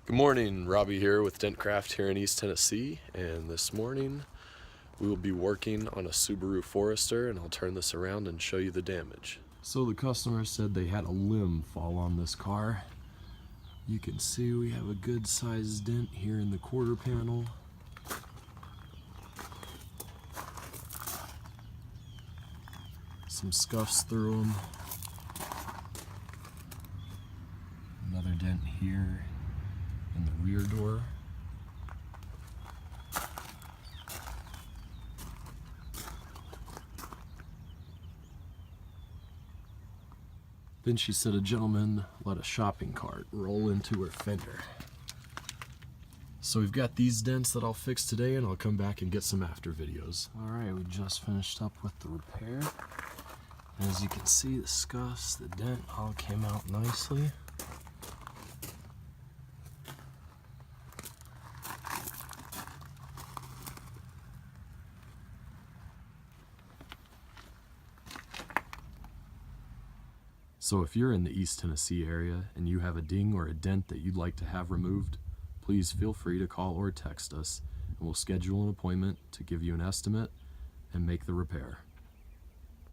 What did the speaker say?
Good morning, Robbie here with Dent Craft here in East Tennessee, and this morning we will be working on a Subaru Forester, and I'll turn this around and show you the damage. So the customer said they had a limb fall on this car. You can see we have a good sized dent here in the quarter panel. Some scuffs through them. Another dent here in the rear door. Then she said a gentleman let a shopping cart roll into her fender. So we've got these dents that I'll fix today, and I'll come back and get some after videos. Alright, we just finished up with the repair. As you can see, the scuffs, the dent all came out nicely. So if you're in the East Tennessee area and you have a ding or a dent that you'd like to have removed, please feel free to call or text us, and we'll schedule an appointment to give you an estimate and make the repair.